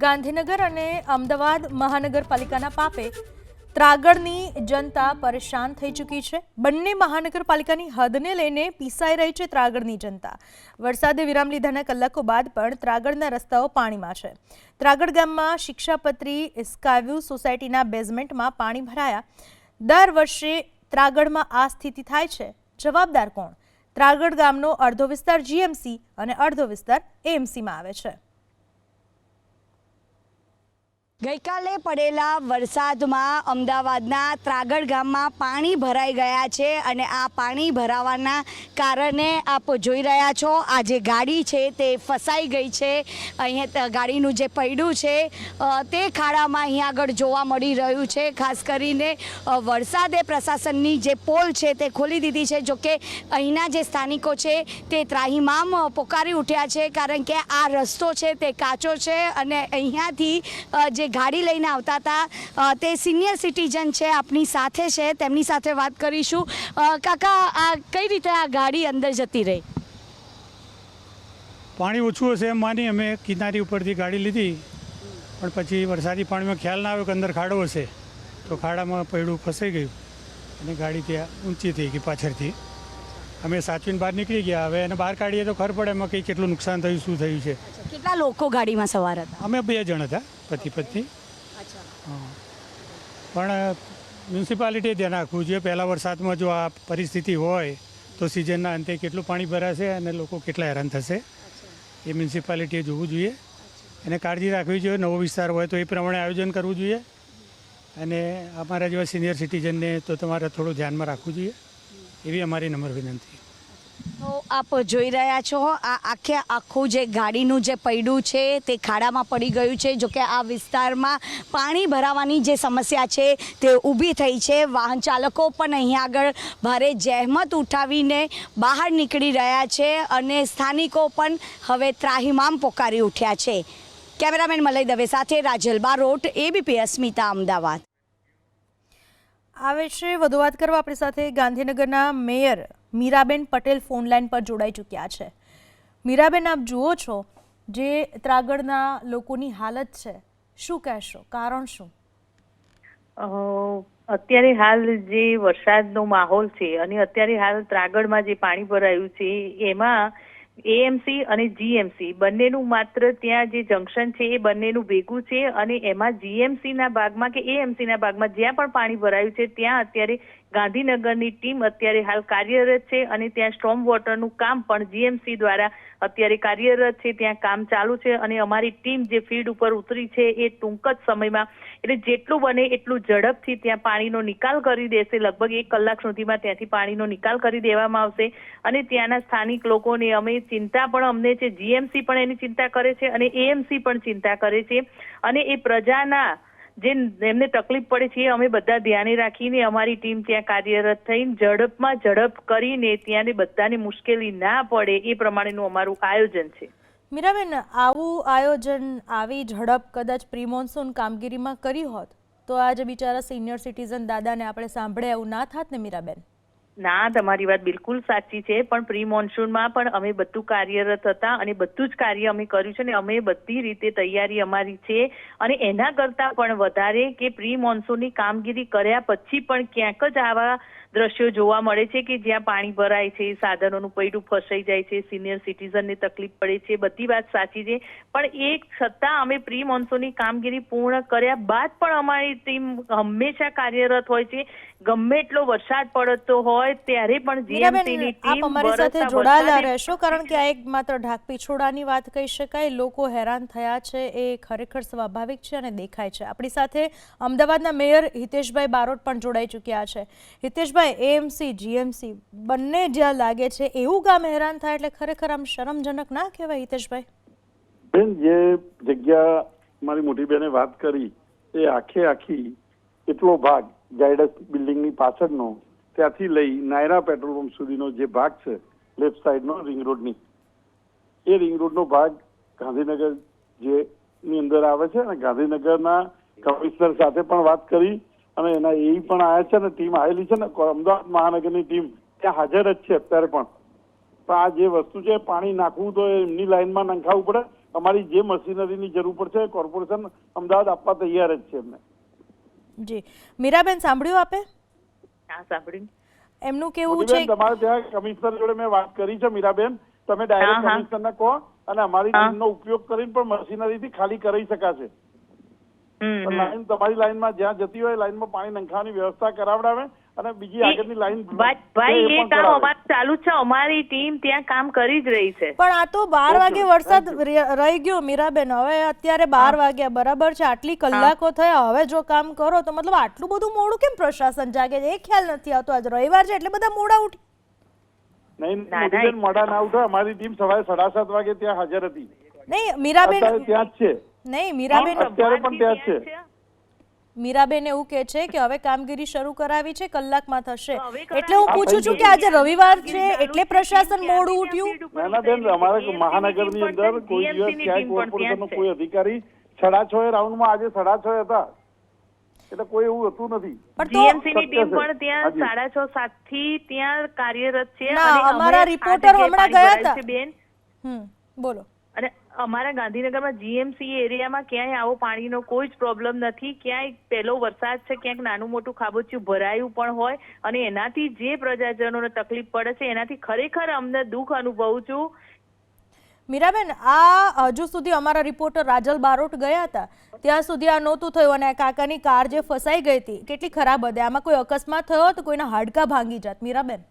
ગાંધીનગર અને અમદાવાદ મહાનગરપાલિકાના પાપે ત્રાગડની જનતા પરેશાન થઈ ચૂકી છે। બંને મહાનગરપાલિકાની હદને લઈને પીસાઈ રહી છે ત્રાગડની જનતા। વરસાદે વિરામ લીધાના કલાકો બાદ પણ ત્રાગડના રસ્તાઓ પાણીમાં છે। ત્રાગડ ગામમાં શિક્ષાપત્રી સ્કાયવ્યુ સોસાયટીના બેઝમેન્ટમાં પાણી ભરાયા। દર વર્ષે ત્રાગડમાં આ સ્થિતિ થાય છે। જવાબદાર કોણ? ત્રાગડ ગામનો અડધો વિસ્તાર જીએમસી અને અડધો વિસ્તાર એએમસીમાં આવે છે। ગઈકાલે પડેલા વરસાદમાં અમદાવાદના ત્રાગડ ગામમાં પાણી ભરાઈ ગયા છે અને આ પાણી ભરાવાના કારણે આપ જોઈ રહ્યા છો આ જે ગાડી છે તે ફસાઈ ગઈ છે। અહીંયા ગાડીનું જે પૈડું છે તે ખાડામાં અહીંયા આગળ જોવા મળી રહ્યું છે। ખાસ કરીને વરસાદે પ્રશાસનની જે પોલ છે તે ખોલી દીધી છે। જોકે અહીંના જે સ્થાનિકો છે તે ત્રાહિમામ પોકારી ઉઠ્યા છે, કારણ કે આ રસ્તો છે તે કાચો છે અને અહીંયાથી જે ગાડી લઈને આવતા હતા તે સિનિયર સિટીઝન છે, આપની સાથે છે, તેમની સાથે વાત કરીશું। કાકા, આ કઈ રીતે આ ગાડી અંદર જતી રહી? પાણી ઓછું હશે એમ માની અમે કિનારી ઉપરથી ગાડી લીધી, પણ પછી વરસાદી પાણીમાં ખ્યાલ ના આવ્યો કે અંદર ખાડો હશે, તો ખાડામાં પૈડું ફસાઈ ગયું અને ગાડી ત્યાં ઊંચી થઈ ગઈ પાછળથી। અમે સાચવીને બહાર નીકળી ગયા। હવે એને બહાર કાઢીએ તો ખબર પડે એમાં કંઈ કેટલું નુકસાન થયું, શું થયું છે। કેટલા લોકો ગાડીમાં સવાર હતા? અમે 2 જણ હતા, પતિ પત્ની। પણ મ્યુનિસિપાલિટીએ ધ્યાન રાખવું જોઈએ। પહેલાં વરસાદમાં જો આ પરિસ્થિતિ હોય તો સિઝનના અંતે કેટલું પાણી ભરાશે અને લોકો કેટલા હેરાન થશે, એ મ્યુનિસિપાલિટીએ જોવું જોઈએ અને કાળજી રાખવી જોઈએ। નવો વિસ્તાર હોય તો એ પ્રમાણે આયોજન કરવું જોઈએ અને અમારા જેવા સિનિયર સિટીઝનને તો તમારે થોડું ધ્યાનમાં રાખવું જોઈએ, એવી અમારી નમ્ર વિનંતી। તો આપ જોઈ રહ્યા છો આ આખું જે ગાડીનું જે પૈડું છે તે ખાડામાં પડી ગયું છે। જોકે આ વિસ્તારમાં પાણી ભરાવાની જે સમસ્યા છે તે ઊભી થઈ છે। વાહન ચાલકો પણ અહીંયા આગળ ભારે જહેમત ઉઠાવીને બહાર નીકળી રહ્યા છે અને સ્થાનિકો પણ હવે ત્રાહિમામ પોકારી ઉઠ્યા છે। કેમેરામેન મલય દવે સાથે રાજલ બારોટ, એબીપી અસ્મિતા, અમદાવાદ। આવે છે વધુ વાત કરવા આપણી સાથે ગાંધીનગરના mayor Miraben Patel phone line પર જોડાઈ ચૂક્યા છે। મીરાબેન, આપ જુઓ છો જે ત્રાગડના લોકોની હાલત છે, શું કહેશો? કારણ શું? અત્યારે હાલ જે વરસાદનો માહોલ છે અને અત્યારે હાલ ત્રાગડમાં જે પાણી ભરાયું છે એમાં એએમસી અને જીએમસી બંનેનું માત્ર ત્યાં જે જંકશન છે એ બંનેનું ભેગું છે અને એમાં જીએમસીના ભાગમાં કે એએમસીના ભાગમાં જ્યાં પણ પાણી ભરાયું છે ત્યાં અત્યારે ગાંધીનગરની ટીમ અત્યારે હાલ કાર્યરત છે અને ત્યાં સ્ટ્રોમ વોટરનું કામ પણ જીએમસી દ્વારા અત્યારે કાર્યરત છે, ત્યાં કામ ચાલુ છે અને અમારી ટીમ જે ફીલ્ડ ઉપર ઉતરી છે એ ટૂંક જ સમયમાં, એટલે જેટલું બને એટલું ઝડપથી ત્યાં પાણીનો નિકાલ કરી દેશે। લગભગ 1 કલાક સુધીમાં ત્યાંથી પાણીનો નિકાલ કરી દેવામાં આવશે અને ત્યાંના સ્થાનિક લોકોને અમે ચિંતા પણ અમને છે, જીએમસી પણ એની ચિંતા કરે છે અને એએમસી પણ ચિંતા કરે છે અને એ પ્રજાના જે એમને તકલીફ પડે છે એ અમે બધા ધ્યાને રાખીને અમારી ટીમ ત્યાં કાર્યરત થઈને ઝડપમાં ઝડપ કરીને ત્યાં બધાને મુશ્કેલી ના પડે એ પ્રમાણેનું અમારું આયોજન છે। મીરાબેન, આવું આયોજન, આવી ઝડપ કદાચ પ્રી મોન્સૂન કામગીરીમાં કરી હોત તો આજે બિચારા સિનિયર સિટીઝન દાદાને આપણે સાંભળે એવું ના થાત ને મીરાબેન? ના, તમારી વાત બિલકુલ સાચી છે, પણ પ્રી મોન્સૂનમાં પણ અમે બધું કાર્યરત હતા અને બધું જ કાર્ય અમે કર્યું છે અને અમે બધી રીતે તૈયારી અમારી છે અને એના કરતાં પણ વધારે કે પ્રી મોન્સૂનની કામગીરી કર્યા પછી પણ ક્યાંક જ આવા દ્રશ્યો જોવા મળે છે કે જ્યાં પાણી ભરાય છે, સાધનોનું પૈડું ફસાઈ જાય છે, સિનિયર સિટીઝનને તકલીફ પડે છે, બધી વાત સાચી છે, પણ એક છતાં અમે પ્રી મોન્સૂનની કામગીરી પૂર્ણ કર્યા બાદ પણ અમારી ટીમ હંમેશા કાર્યરત હોય છે। ગમે એટલો વરસાદ પડતો હોય ત્યારે પણ જીએમસીની ટીમ અમારી સાથે જોડાયેલા રહેશો, કારણ કે આ એક માત્ર ઢાકપીછોડાની વાત કહી શકાય। લોકો હેરાન થયા છે એ ખરેખર સ્વાભાવિક છે અને દેખાય છે। આપણી સાથે અમદાવાદના મેયર હિતેશભાઈ બારોટ પણ જોડાઈ ચૂક્યા છે। હિતેશભાઈ, એએમસી જીએમસી બંને જ્યાં લાગે છે એવું ગામ હેરાન થાય એટલે ખરેખર આમ શરમજનક ના કહેવાય? હિતેશભાઈ બેન, જે જગ્યા મારી મોટી બેને વાત કરી એ આખી એટલો ભાગ ઝાયડસ બિલ્ડિંગની પાછળનો, ત્યાંથી લઈ નાયરા પેટ્રોલ પંપ સુધીનો જે ભાગ છે લેફ્ટ સાઈડનો રિંગ રોડની, એ રિંગ રોડનો ભાગ ગાંધીનગર ની અંદર આવે છે અને ગાંધીનગરના કમિશનર સાથે પણ વાત કરી અને એના એ પણ આવ્યા છે ને ટીમ આવેલી છે ને અમદાવાદ મહાનગરની ટીમ ત્યાં હાજર જ છે અત્યારે પણ। આ જે વસ્તુ છે પાણી નાખવું તો એમની લાઈનમાં નંખાવવું પડે, અમારી જે મશીનરીની જરૂર પડશે કોર્પોરેશન અમદાવાદ આપવા તૈયાર જ છે એમને. જી મીરાબેન, સાંભળ્યું આપે? હા, સાંભળ્યું. એમનું કેવું છે? મોટીબેન, તમારે ત્યાં કમિશનર જોડે મેં વાત કરી છે મીરાબેન, તમે ડાયરેક્ટ કમિશનરને કહો અને અમારી ટીમનો ઉપયોગ કરીને પણ મશીનરીથી ખાલી કરી શકાશે. લાઈન તમારી લાઈનમાં જ્યાં જતી હોય લાઈનમાં પાણી નંખાવાની વ્યવસ્થા કરાવડાવે અને બીજી આગળની લાઈન ભાઈ એ કામ અમારું ચાલુ છે, અમારી ટીમ ત્યાં કામ કરી જ રહી છે. પણ આ તો 12 વાગે વરસાદ રહી ગયો મીરાબેન, હવે અત્યારે 12 વાગ્યા બરાબર છે, આટલી કલાકો થયા, હવે જો કામ કરો તો મતલબ આટલું બધું મોડું કેમ પ્રશાસન જાગે છે? એ ખ્યાલ નથી આવતો. આજ રવિવાર છે એટલે બધા મોડા ઉઠી. નહીં, મોડા ના ઉઠો, અમારી ટીમ સવારે 7:30 વાગે ત્યાં હાજર હતી. નહીં મીરાબેન, ત્યાં જ છે. નહીં મીરાબેન, અત્યારે પણ ત્યાં જ છે. મીરાબેન એવું કે છે કે હવે કામગીરી શરૂ કરાવી છે, કલાકમાં થશે. એટલે હું પૂછું છું કે આજે રવિવાર છે એટલે પ્રશાસન મોડું ઉઠ્યું? ના બેન, અમારા મહાનગરની અંદર કોઈ દિવસ ક્યાંય કોર્પોરેશનનો કોઈ અધિકારી 6:30 રાઉન્ડમાં આજે 6:30 હતા, એટલે કોઈ એવું હતું નથી. જીએમસી ની ટીમ પણ ત્યાં 6:30 7 થી ત્યાં કાર્યરત છે. ના, અમારા રિપોર્ટર હમણાં ગયા હતા બેન. બોલો. અને અમારા ગાંધીનગરમાં જીએમસી એરિયામાં ક્યાંય આવો પાણીનો કોઈ જ પ્રોબ્લેમ નથી. ક્યાંય પહેલો વરસાદ છે, ક્યાંક નાનું મોટું ખાબોચિયું ભરાયું પણ હોય અને એનાથી જે પ્રજાજનોને તકલીફ પડે છે એનાથી ખરેખર અમને દુઃખ અનુભવું છું. મીરાબેન, આ હજુ સુધી અમારા રિપોર્ટર રાજલ બારોટ ગયા હતા ત્યાં સુધી આ નહોતું થયું અને કાકાની કાર જે ફસાઈ ગઈ હતી કેટલી ખરાબ હતી. આમાં કોઈ અકસ્માત થયો તો કોઈના હાડકા ભાંગી જાત. મીરાબેન,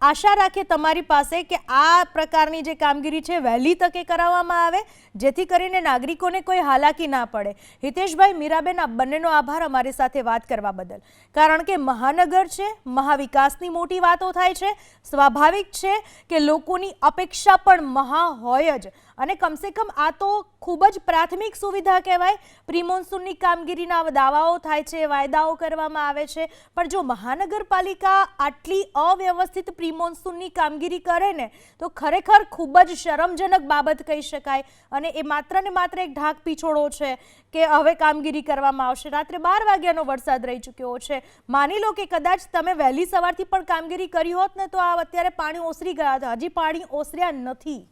આશા રાખીએ તમારી પાસે કે આ પ્રકારની જે કામગીરી છે વહેલી તકે કરાવવામાં આવે જેથી કરીને નાગરિકોને કોઈ હાલાકી ના પડે. હિતેશભાઈ, મીરાબેન, આ બંનેનો આભાર અમારી સાથે વાત કરવા બદલ. કારણ કે મહાનગર છે, મહાવિકાસની મોટી વાતો થાય છે, સ્વાભાવિક છે કે લોકોની અપેક્ષા પણ મહા હોય જ. અને કમસે કમ આ તો ખૂબ જ પ્રાથમિક સુવિધા કહેવાય. પ્રી મોન્સૂનની કામગીરીના દાવાઓ થાય છે, વાયદાઓ કરવામાં આવે છે, પણ જો મહાનગરપાલિકા આટલી અવ્યવસ્થિત પ્રી મોન્સૂનની કામગીરી કરે ને તો ખરેખર ખૂબ જ શરમજનક બાબત કહી શકાય. અને એ માત્ર ને માત્ર એક ઢાક પીછોડો છે કે હવે કામગીરી કરવામાં આવશે. રાત્રે 12 વાગ્યાનો વરસાદ રહી ચૂક્યો છે. માની લો કે કદાચ તમે વહેલી સવારથી પણ કામગીરી કરી હોત ને તો આ અત્યારે પાણી ઓસરી ગયા હતા. હજી પાણી ઓસર્યા નથી.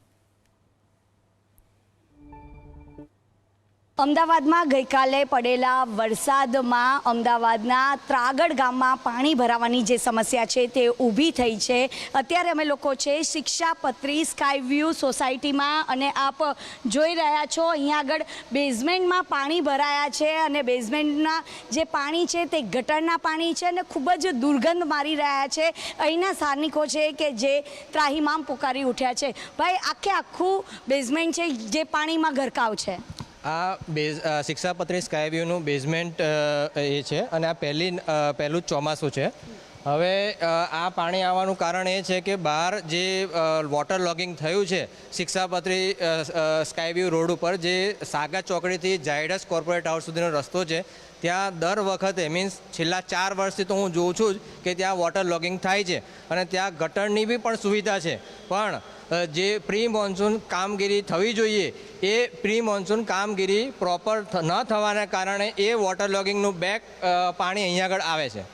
અમદાવાદમાં ગઈકાલે પડેલા વરસાદમાં અમદાવાદના ત્રાગડ ગામમાં પાણી ભરાવાની જે સમસ્યા છે તે ઊભી થઈ છે. અત્યારે અમે લોકો છે શિક્ષાપત્રી સ્કાય વ્યૂ સોસાયટીમાં અને આપ જોઈ રહ્યા છો અહીંયા આગળ બેઝમેન્ટમાં પાણી ભરાયા છે અને બેઝમેન્ટના જે પાણી છે તે ગટરના પાણી છે અને ખૂબ જ દુર્ગંધ મારી રહ્યા છે. અહીંના સ્થાનિકો છે કે જે ત્રાહિમામ પુકારી ઉઠ્યા છે. ભાઈ, આખું બેઝમેન્ટ છે જે પાણીમાં ગરકાવ છે. આ શિક્ષાપત્રી સ્કાય વ્યૂનું બેઝમેન્ટ એ છે અને આ પહેલું જ ચોમાસું છે. હવે આ પાણી આવવાનું કારણ એ છે કે બહાર જે વોટર લોગિંગ થયું છે શિક્ષાપત્રી સ્કાય વ્યૂ રોડ ઉપર, જે સાગા ચોકડીથી ઝાયડસ કોર્પોરેટ હાઉસ સુધીનો રસ્તો છે, ત્યાં દર વખતે મીન્સ છેલ્લા 4 વર્ષથી તો હું જોઉં છું જ કે ત્યાં વોટર લોગિંગ થાય છે અને ત્યાં ગટરની બી પણ સુવિધા છે. પણ જે પ્રી મોન્સૂન કામગીરી થવી જોઈએ એ પ્રી મોન્સૂન કામગીરી પ્રોપર ન થવાના કારણે એ વોટર લોગિંગનું બેક પાણી અહીંયા આગળ આવે છે,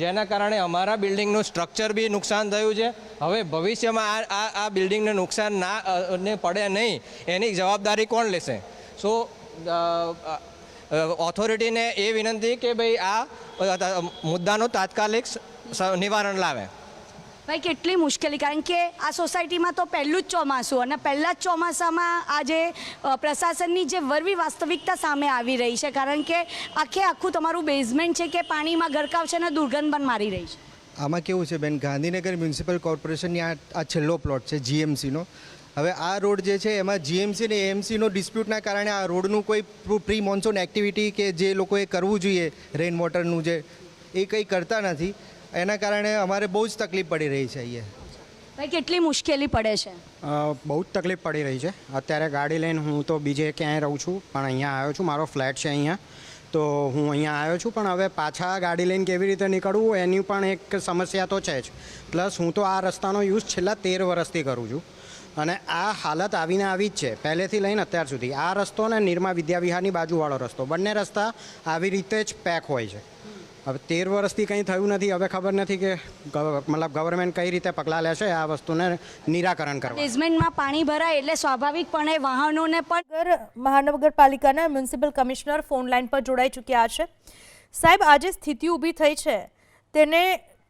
જેના કારણે અમારા બિલ્ડિંગનું સ્ટ્રક્ચર બી નુકસાન થયું છે. હવે ભવિષ્યમાં આ બિલ્ડિંગને નુકસાન ને પડે નહીં એની જવાબદારી કોણ લેશે? સો ઓથોરિટીને એ વિનંતી કે ભાઈ આ મુદ્દાનું તાત્કાલિક નિવારણ લાવે. ભાઈ, કેટલી મુશ્કેલી, કારણ કે આ સોસાયટીમાં તો પહેલું જ ચોમાસું અને પહેલા જ ચોમાસામાં આજે પ્રશાસનની જે વરવી વાસ્તવિકતા સામે આવી રહી છે. કારણ કે આખું તમારું બેઝમેન્ટ છે કે પાણીમાં ગરકાવ છે અને દુર્ગંધ પણ મારી રહી છે. આમાં કેવું છે બેન, ગાંધીનગર મ્યુનિસિપલ કોર્પોરેશનની આ છેલ્લો પ્લોટ છે જીએમસીનો. હવે આ રોડ જે છે એમાં જીએમસી અને એએમસીનો ડિસ્પ્યુટના કારણે આ રોડનું કોઈ પ્રી મોન્સૂન એક્ટિવિટી કે જે લોકોએ કરવું જોઈએ રેઇન વોટરનું જે એ કંઈ કરતા નથી. એના કારણે અમારે બહુ જ તકલીફ પડી રહી છે. અહીંયા ભાઈ, કેટલી મુશ્કેલી પડે છે? બહુ જ તકલીફ પડી રહી છે. અત્યારે ગાડી લઈને હું તો બીજે ક્યાંય રહું છું પણ અહીંયા આવ્યો છું. મારો ફ્લેટ છે અહીંયા, તો હું અહીંયા આવ્યો છું. પણ હવે પાછા ગાડી લઈને કેવી રીતે નીકળવું એની પણ એક સમસ્યા તો છે જ. પ્લસ હું તો આ રસ્તાનો યુઝ છેલ્લા 13 વર્ષથી કરું છું અને આ હાલત આવીને આવી જ છે પહેલેથી લઈને અત્યાર સુધી. આ રસ્તો ને નિરમા વિદ્યાવિહારની બાજુવાળો રસ્તો, બંને રસ્તા આવી રીતે જ પેક હોય છે હવે 13 વર્ષથી કંઈ થયું નથી. હવે ખબર નથી કે મતલબ ગવર્મેન્ટ કઈ રીતે પગલાં લેશે આ વસ્તુને નિરાકરણ કરવા. બેઝમેન્ટમાં પાણી ભરાય એટલે સ્વાભાવિકપણે વાહનોને પણ મહાનગરપાલિકાના મ્યુનિસિપલ કમિશનર ફોન લાઈન પર જોડાઈ ચૂક્યા છે. સાહેબ, આજે સ્થિતિ ઊભી થઈ છે તેને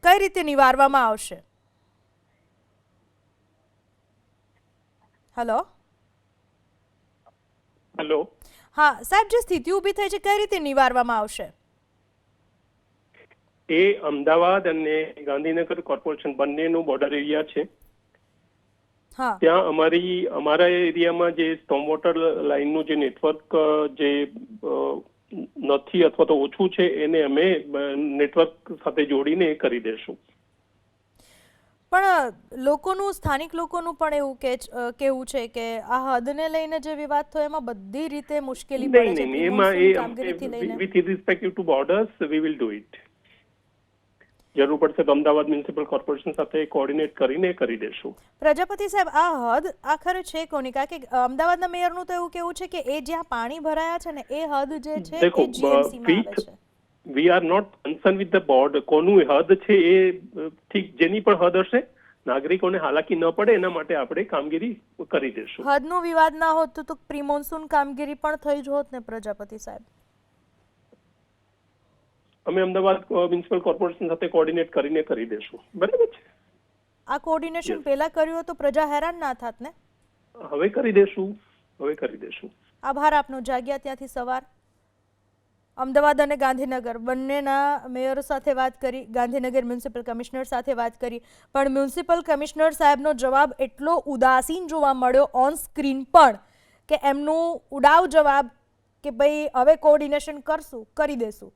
કઈ રીતે નિવારવામાં આવશે? Hello hello. હા સાહેબ, જે સ્થિતિ ઊભી થઈ છે કઈ રીતે નિવારવામાં આવશે? એ અમદાવાદ અને ગાંધીનગર કોર્પોરેશન બંનેનું બોર્ડર એરિયા છે. હા, ત્યાં અમારા એરિયામાં જે સ્ટોમ વોટર લાઇનનું જે નેટવર્ક જે નથી અથવા તો ઓછું છે એને અમે નેટવર્ક સાથે જોડીને એ કરી દેશું. પણ લોકોનું, સ્થાનિક લોકોનું પણ એવું કેવું છે કે આ હદને લઈને જે વિવાદ થયો એમાં બધી રીતે મુશ્કેલી પડે છે. નહીં, એમાં કામગીરીથી લઈને with respect to borders we will do it. જરૂર પડશે તો અમદાવાદ મ્યુનિસિપલ કોર્પોરેશન સાથે કોર્ડિનેટ કરીને કરી દેશું. પ્રજાપતિ સાહેબ, આ હદ આખરે છે કોની? કારણ કે અમદાવાદના મેયરનું તો એવું કેવું છે કે એ જ્યાં પાણી ભરાયા છે ને એ હદ જે છે એ GMC માં આવે છે. We are not concern with the board. કોનું હદ છે એ ઠીક, જેની પણ હદ હશે નાગરિકોને હાલાકી ન પડે એના માટે આપણે કામગીરી કરી દેશું. હદનો વિવાદ ના હોત તો પ્રી મોન્સૂન કામગીરી પણ થઈ જ હોત ને પ્રજાપતિ સાહેબ? અમે અમદાવાદ મ્યુનિસિપલ કોર્પોરેશન સાથે કોર્ડિનેટ કરીને કરી દેશું. બરાબર છે. આ કોર્ડિનેશન પહેલા કર્યું તો પ્રજા હેરાન ના થાત ને? હવે કરી દેશું. આભાર આપનો. જાગ્યા ત્યાંથી સવાર. અમદાવાદ અને ગાંધીનગર બંનેના મેયરો સાથે વાત કરી, ગાંધીનગર મ્યુનિસિપલ કમિશનર સાથે વાત કરી, પણ મ્યુનિસિપલ કમિશનર સાહેબનો જવાબ એટલો ઉદાસીન જોવા મળ્યો ઓન સ્ક્રીન પણ કે એમનું ઉડાવ જવાબ કે ભાઈ હવે કોર્ડિનેશન કરશું, કરી દેશું.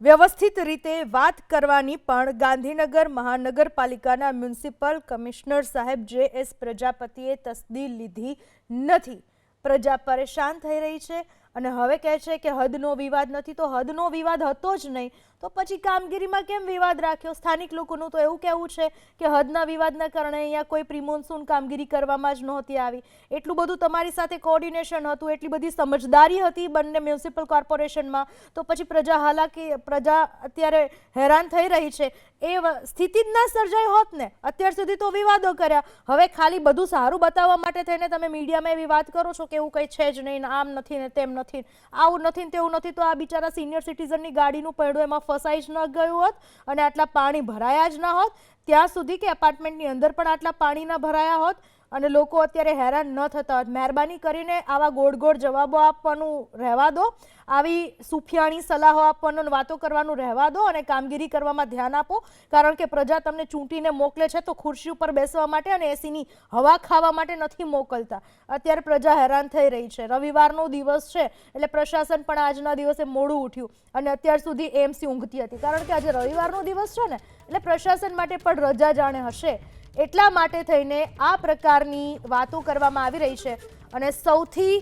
વ્યવસ્થિત રીતે વાત કરવાની પણ ગાંધીનગર મહાનગરપાલિકાના મ્યુનિસિપલ કમિશનર સાહેબ JS પ્રજાપતિએ તસ્દી લીધી નથી. પ્રજા પરેશાન થઈ રહી છે અને હવે કહે છે કે હદનો વિવાદ નથી. તો હદનો વિવાદ હતો જ નહીં તો પછી કામગીરીમાં કેમ વિવાદ રાખ્યો? સ્થાનિક લોકોનું તો એવું કહેવું છે કે હદના વિવાદના કારણે અહીંયા કોઈ પ્રી મોન્સૂન કામગીરી કરવામાં જ નહોતી આવી. એટલું બધું તમારી સાથે કોર્ડિનેશન હતું, એટલી બધી સમજદારી હતી બંને મ્યુનિસિપલ કોર્પોરેશનમાં, તો પછી પ્રજા અત્યારે હેરાન થઈ રહી છે એ સ્થિતિ જ ના સર્જાઈ હોત ને. અત્યાર સુધી તો વિવાદો કર્યા, હવે ખાલી બધું સારું બતાવવા માટે થઈને તમે મીડિયામાં એવી વાત કરો છો કે એવું કંઈ છે જ નહીં, આમ નથી ને તેમ નથી, આવું નથી ને તેવું નથી. તો આ બિચારા સિનિયર સિટીઝનની ગાડીનું પૈડું એમાં ફસાઈ જ ન ગયું હોત અને આટલા પાણી ભરાયા જ ના હોત ત્યાં સુધી, કે એપાર્ટમેન્ટની અંદર પણ આટલા પાણી ના ભરાયા હોત અને લોકો અત્યારે હેરાન ન થતા હોત. મહેરબાની કરીને આવા ગોળ જવાબો આપવાનું રહેવા દો, આવી સુફિયાણી સલાહો આપવાનો, વાતો કરવાનું રહેવા દો અને કામગીરી કરવામાં ધ્યાન આપો. કારણ કે પ્રજા તમને ચૂંટીને મોકલે છે તો ખુરશી ઉપર બેસવા માટે અને એસીની હવા ખાવા માટે નથી મોકલતા. અત્યારે પ્રજા હેરાન થઈ રહી છે. રવિવારનો દિવસ છે એટલે પ્રશાસન પણ આજના દિવસે મોડું ઉઠ્યું અને અત્યાર સુધી AMC ઊંઘતી હતી. કારણ કે આજે રવિવારનો દિવસ છે ને એટલે પ્રશાસન માટે પણ રજા જાણે હશે, એટલા માટે થઈને આ પ્રકારની વાતો કરવામાં આવી રહી છે. અને સૌથી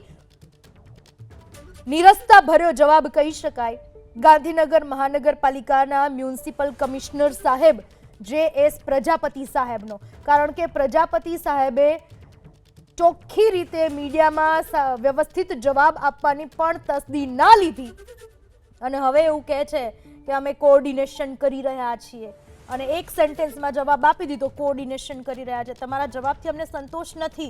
નિરસ્તા ભર્યો જવાબ કહી શકાય ગાંધીનગર મહાનગરપાલિકાના મ્યુનિસિપલ કમિશનર સાહેબ JS પ્રજાપતિ સાહેબનો. કારણ કે પ્રજાપતિ સાહેબે ચોખ્ખી રીતે મીડિયામાં વ્યવસ્થિત જવાબ આપવાની પણ તસ્દી ના લીધી અને હવે એવું કહે છે કે અમે કોર્ડિનેશન કરી રહ્યા છીએ અને એક સેન્ટેન્સમાં જવાબ આપી દીધો, કોર્ડિનેશન કરી રહ્યા છે. તમારા જવાબથી અમને સંતોષ નથી,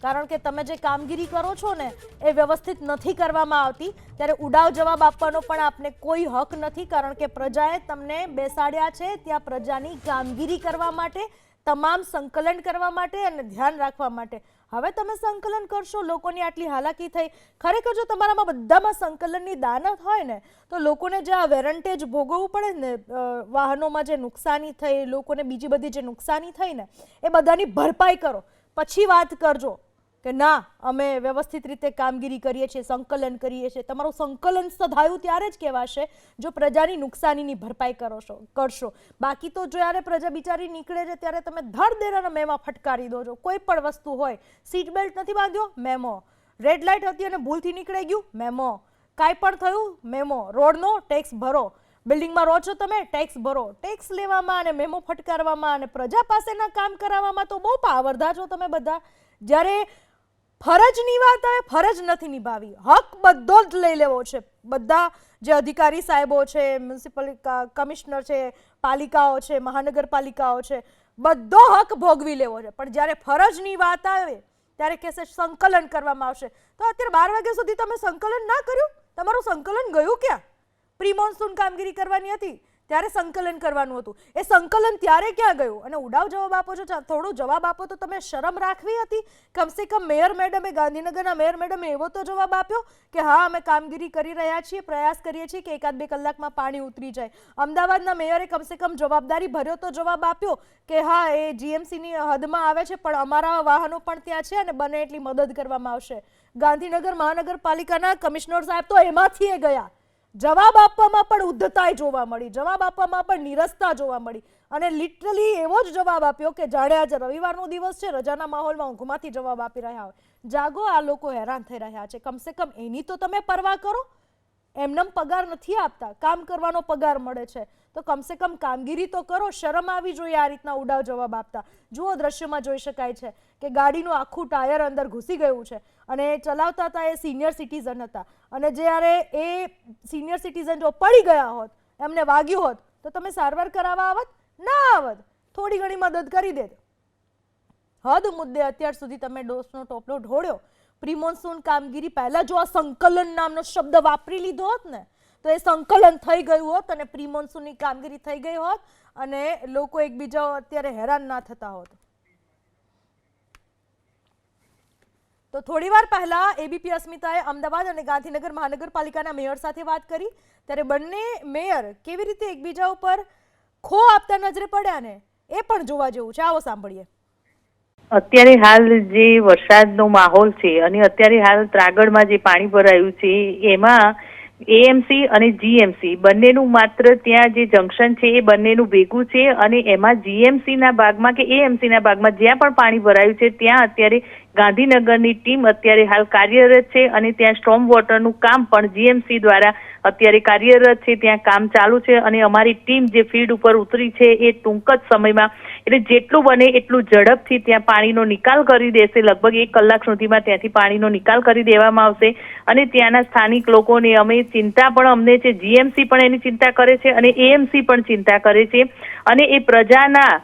કારણ કે તમે જે કામગીરી કરો છો ને એ વ્યવસ્થિત નથી કરવામાં આવતી. ત્યારે ઉડાવ જવાબ આપવાનો પણ આપને કોઈ હક નથી, કારણ કે પ્રજાએ તમને બેસાડ્યા છે ત્યાં પ્રજાની કામગીરી કરવા માટે, તમામ સંકલન કરવા માટે અને ધ્યાન રાખવા માટે. હવે તમે સંકલન કરશો, લોકોની આટલી હાલાકી થઈ. ખરેખર જો તમારામાં બધામાં સંકલનની દાનત હોય ને તો લોકોને જે આ વેરંટેજ ભોગવવું પડે ને, વાહનોમાં જે નુકસાની થઈ, લોકોને બીજી બધી જે નુકસાની થઈ ને એ બધાની ભરપાઈ કરો, પછી વાત કરજો કે ના અમે વ્યવસ્થિત રીતે કામગીરી કરીએ છીએ, સંકલન કરીએ છીએ. તમારું સંકલન સધાયું ત્યારે જ કહેવાશે જો પ્રજાની નુકસાનીની ભરપાઈ કરશો. બાકી તો જ્યારે પ્રજા બિચારી નીકળે છે ત્યારે તમે ધડ દેરાના મેમાં ફટકારી દો છો. કોઈ પણ વસ્તુ હોય, સીટ બેલ્ટ નથી બાંધ્યો, મેમો. રેડ લાઇટ હતી અને ભૂલથી નીકળી ગયું, મેમો. કાંઈ પણ થયું, મેમો. રોડનો ટેક્સ ભરો, બિલ્ડિંગમાં રહો છો તમે, ટેક્સ ભરો. ટેક્સ લેવામાં અને મેમો ફટકારવામાં અને પ્રજા પાસેના કામ કરાવવામાં તો બહુ પાવરધા છો તમે બધા. જ્યારે ફરજની વાત આવે, ફરજ નથી નિભાવી, હક બધો જ લઈ લેવો છે. બધા જે અધિકારી સાહેબો છે, મ્યુનિસિપલ કમિશનર છે, પાલિકાઓ છે, મહાનગરપાલિકાઓ છે, બધો હક ભોગવી લેવો છે. પણ જ્યારે ફરજની વાત આવે ત્યારે કહેશે સંકલન કરવામાં આવશે. તો અત્યારે 12 વાગ્યા સુધી તમે સંકલન ના કર્યું? તમારું સંકલન ગયું ક્યાં? પ્રી મોન્સૂન કામગીરી કરવાની હતી ત્યારે સંકલન કરવાનું હતું, એ સંકલન ત્યારે ક્યાં ગયું? અને ઉડાવ જવાબ આપો છો, થોડો જવાબ આપો તો તમે શરમ રાખવી હતી. કમસે કમ મેયર મેડમે, ગાંધીનગરના મેયર મેડમે એવો તો જવાબ આપ્યો કે હા અમે કામગીરી કરી રહ્યા છીએ, પ્રયાસ કરીએ છીએ કે 1-2 કલાકમાં પાણી ઉતરી જાય. અમદાવાદના મેયરે કમસે કમ જવાબદારી ભર્યો તો જવાબ આપ્યો કે હા એ જીએમસીની હદમાં આવે છે પણ અમારા વાહનો પણ ત્યાં છે અને બને એટલી મદદ કરવામાં આવશે. ગાંધીનગર મહાનગરપાલિકાના કમિશનર સાહેબ તો એમાંથી એ ગયા. જવાબ આપવામાં પણ ઉદ્ધતાઈ જોવા મળી, જવાબ આપવામાં પણ નિરસતા જોવા મળી અને લિટરલી એવો જ જવાબ આપ્યો કે જાણે આજે રવિવારનો દિવસ છે, રજાના માહોલમાં ઊંઘમાંથી જવાબ આપી રહ્યા હોય. જાગો, આ લોકો હેરાન થઈ રહ્યા છે, કમસે કમ એની તો તમે પરવા કરો. એમનેમ પગાર નથી આપતા, કામ કરવાનો પગાર મળે છે, તો કમસે કમ કામગીરી તો કરો. શરમ આવી જોઈએ આ રીતના ઉડાવ જવાબ આપતા. જુઓ, દ્રશ્યમાં જોઈ શકાય છે કે ગાડીનું આખું ટાયર અંદર ઘૂસી ગયું છે અને ચલાવતા હતા એ સિનિયર સિટીઝન હતા અને જ્યારે એ સિનિયર સિટીઝન જો પડી ગયા હોત, એમને વાગ્યું હોત તો તમે સારવાર કરાવવા આવત? ના આવત. થોડી ઘણી મદદ કરી દેત. હદ મુદ્દે અત્યાર સુધી તમે ડોસનો ટોપલો ઢોળ્યો. પ્રી મોન્સૂન કામગીરી પહેલા જો આ સંકલન નામનો શબ્દ વાપરી લીધો હોત ને તો એ સંકલન થઈ ગયું હોત અને પ્રી મોન્સૂનની કામગીરી થઈ ગઈ હોત અને લોકો એકબીજા અત્યારે હેરાન ના થતા હોત. તો થોડી વાર પહેલા એબીપી અસ્મિતાએ અમદાવાદ અને ગાંધીનગર મહાનગરપાલિકાના મેયર સાથે વાત કરી ત્યારે બંને મેયર કેવી રીતે એકબીજા ઉપર ખો આપતા નજરે પડ્યા ને એ પણ જોવા જેવું છે. આવો સાંભળીએ. અત્યારે હાલ જે વરસાદનો માહોલ છે અને અત્યારે હાલ ત્રાગડમાં જે પાણી ભરાયું છે એમાં એએમસી અને જીએમસી બંનેનું માત્ર ત્યાં જે જંકશન છે એ બંનેનું ભેગું છે અને એમાં જીએમસીના ભાગમાં કે એએમસીના ભાગમાં જ્યાં પણ પાણી ભરાયું છે ત્યાં અત્યારે ગાંધીનગરની ટીમ અત્યારે હાલ કાર્યરત છે અને ત્યાં સ્ટોર્મ વોટરનું કામ પણ જીએમસી દ્વારા અત્યારે કાર્યરત છે, ત્યાં કામ ચાલુ છે અને અમારી ટીમ જે ફીલ્ડ ઉપર ઉતરી છે એ ટૂંક જ સમયમાં એટલે જેટલું બને એટલું ઝડપથી ત્યાં પાણીનો નિકાલ કરી દેશે. લગભગ 1 કલાક સુધીમાં ત્યાંથી પાણીનો નિકાલ કરી દેવામાં આવશે અને ત્યાંના સ્થાનિક લોકોને અમે ચિંતા પણ અમને છે, જીએમસી પણ એની ચિંતા કરે છે અને એએમસી પણ ચિંતા કરે છે અને એ પ્રજાના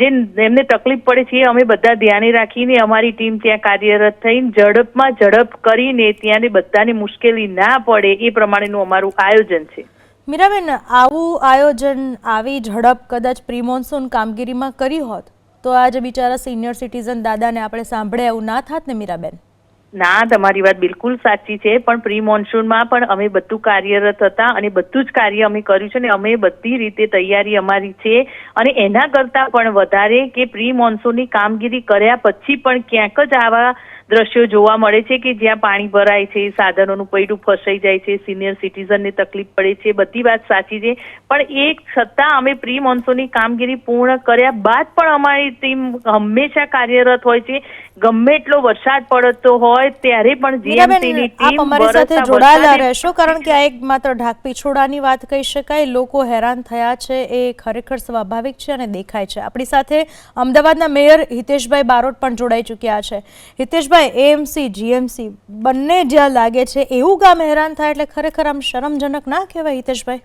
જે એમને તકલીફ પડે છે એ અમે બધા ધ્યાને રાખીને અમારી ટીમ ત્યાં કાર્યરત થઈને ઝડપમાં ઝડપ કરીને ત્યાં બધાને મુશ્કેલી ના પડે એ પ્રમાણેનું અમારું આયોજન છે. મીરાબેન, આવું આયોજન, આવી ઝડપ કદાચ પ્રી મોન્સૂન કામગીરીમાં કરી હોત તો આજે બિચારા સિનિયર સિટીઝન દાદાને આપણે સાંભળ્યા એવું ના થાત ને મીરાબેન? ના, તમારી વાત બિલકુલ સાચી છે, પણ પ્રી મોન્સૂનમાં પણ અમે બધું કાર્યરત હતા અને બધું જ કાર્ય અમે કર્યું છે અને અમે બધી રીતે તૈયારી અમારી છે અને એના કરતાં પણ વધારે કે પ્રી મોન્સૂનની કામગીરી કર્યા પછી પણ ક્યાંક જ આવા દ્રશ્યો જોવા મળે છે કે જ્યાં પાણી ભરાય છે, સાધનોનું પૈડું ફસાઈ જાય છે, સિનિયર સિટીઝનને તકલીફ પડે છે. બધી વાત સાચી છે, પણ એક છતાં અમે પ્રી મોન્સૂનની કામગીરી પૂર્ણ કર્યા બાદ પણ અમારી ટીમ હંમેશા કાર્યરત હોય છે. ગમે એટલો વરસાદ પડતો હોય ત્યારે પણ જીએમસીની ટીમ અમારી સાથે જોડાયેલા રહેશો કારણ કે આ એક માત્ર ઢાકપીછોડાની વાત કહી શકાય. લોકો હેરાન થયા છે એ ખરેખર સ્વાભાવિક છે અને દેખાય છે. આપણી સાથે અમદાવાદના મેયર હિતેશભાઈ બારોટ પણ જોડાઈ ચૂક્યા છે. હિતેશભાઈ, એએમસી જીએમસી બંને જ્યાં લાગે છે એવું ગામ હેરાન થાય એટલે ખરેખર આમ શરમજનક ના કહેવાય? હિતેશભાઈ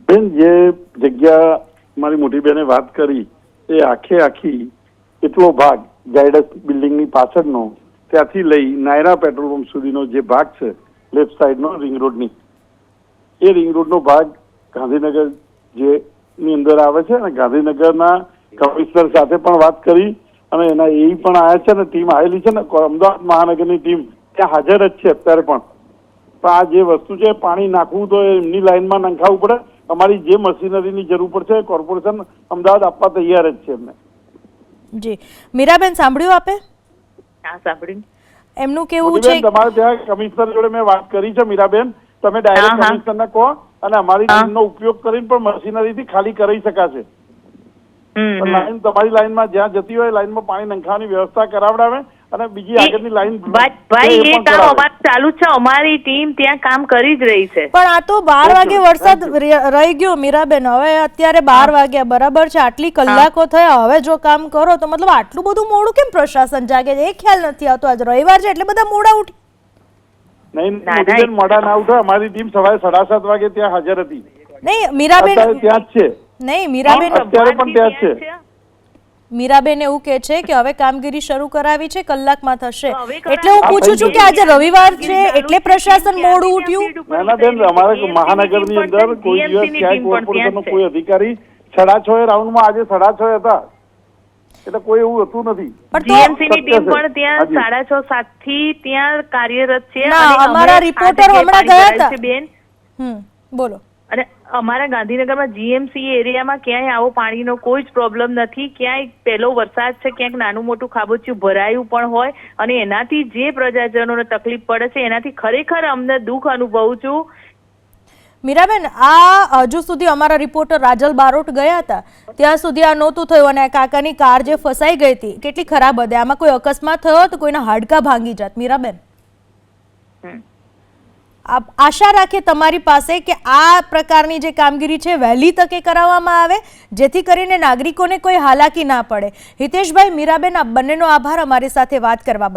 બેન, જે જગ્યા મારી મોટી બેને વાત કરી એ આખી એટલો ભાગ ઝાયડસ બિલ્ડિંગની પાછળનો ત્યાંથી લઈ નાયરા પેટ્રોલ પંપ સુધીનો જે ભાગ છે લેફ્ટ સાઈડનો રિંગ રોડની, એ રિંગ રોડનો ભાગ ગાંધીનગર જે ની અંદર આવે છે અને ગાંધીનગરના કમિશનર સાથે પણ વાત કરી અને એના એ પણ આવ્યા છે ને ટીમ આવેલી છે ને અમદાવાદ મહાનગરની ટીમ ત્યાં હાજર જ છે અત્યારે પણ. આ જે વસ્તુ છે પાણી નાખવું તો એમની લાઈનમાં નંખાવવું પડે. અમારી જે મશીનરીની જરૂર પડશે કોર્પોરેશન અમદાવાદ આપવા તૈયાર જ છે એમને. જી મીરાબેન, સાંભળ્યું આપે? હા, સાંભળ્યું. એમનું કેવું છે તમારે ત્યાં કમિશનર જોડે મેં વાત કરી છે મીરાબેન, તમે ડાયરેક્ટ કમિશનરને કહો અને અમારી ટીમનો ઉપયોગ કરીને પણ મશીનરીથી ખાલી કરી શકાશે. લાઈન તમારી લાઈનમાં જ્યાં જતી હોય લાઈનમાં પાણી નંખાવાની વ્યવસ્થા કરાવડાવે અને બીજી આગળની લાઈન ભાઈ એ પણ કામ કરાવે. અમારું ચાલુ જ છે. અમારી ટીમ ત્યાં કામ કરી જ રહી છે. પણ આ તો 12 વાગે વરસાદ રહી ગયો મીરાબેન, હવે અત્યારે 12 વાગ્યા બરાબર છે, આટલી કલાકો થયા, હવે જો કામ કરો તો મતલબ આટલું બધું મોડું કેમ પ્રશાસન જાગે છે એ ખ્યાલ નથી આવતો. આજ રવિવાર છે એટલે બધા મોડા ઉઠી. નહીં મોટીબેન, મોડા ના ઉઠો. અમારી ટીમ સવારે 7:30 વાગે ત્યાં હાજર હતી. નહીં મીરાબેન, અત્યારે ત્યાં જ છે. નહીં મીરાબેન, અત્યારે પણ ત્યાં જ છે. મીરાબેન એવું કે છે કે હવે કામગીરી શરૂ કરાવી છે, કલાકમાં થશે. હવે કરાવી. એટલે હું પૂછું છું કે આજે રવિવાર છે એટલે પ્રશાસન મોડું ઉઠ્યું. ના ના બેન, અમારા મહાનગરની અંદર કોઈ દિવસ ક્યાંય કોર્પોરેશનનો કોઈ અધિકારી 6:30 રાઉન્ડમાં આજે 6:30 હતા, એટલે કોઈ એવું હતું નથી. પણ તો જીએમસી ની ટીમ શક્ય છે. પણ ત્યાં હાજી. 6:30 થી ત્યાં કાર્યરત છે. ના, અને અમે અમારા રિપોર્ટર આજે હમણાં પાણી ગયા ભરાયું હતા. છે બેન. બોલો. અને અમારા ગાંધીનગરમાં જીએમસી એરિયામાં ક્યાંય આવો પાણીનો કોઈ જ પ્રોબ્લેમ નથી. ક્યાંય પહેલો વરસાદ છે, ક્યાંક નાનું મોટું ખાબોચિયું ભરાયું પણ હોય, અને એનાથી જે પ્રજાજનોને તકલીફ પડે છે એનાથી ખરેખર અમને દુઃખ અનુભવું છું. મીરાબેન, આ હજુ સુધી અમારા રિપોર્ટર રાજલ બારોટ ગયા હતા ત્યાં સુધી આ નહોતું થયું, અને આ કાકાની કાર જે ફસાઈ ગઈ હતી કેટલી ખરાબ હતી. આમાં કોઈ અકસ્માત થયો તો કોઈના હાડકા ભાંગી જાત. મીરાબેન, આશા રાખીએ તમારી પાસે કે આ પ્રકારની જે કામગીરી છે વહેલી તકે કરાવવામાં આવે, જેથી કરીને નાગરિકોને કોઈ હાલાકી ના પડે. હિતેશભાઈ, મીરાબેન, આ બંનેનો આભાર અમારી સાથે વાત કરવા બદલ.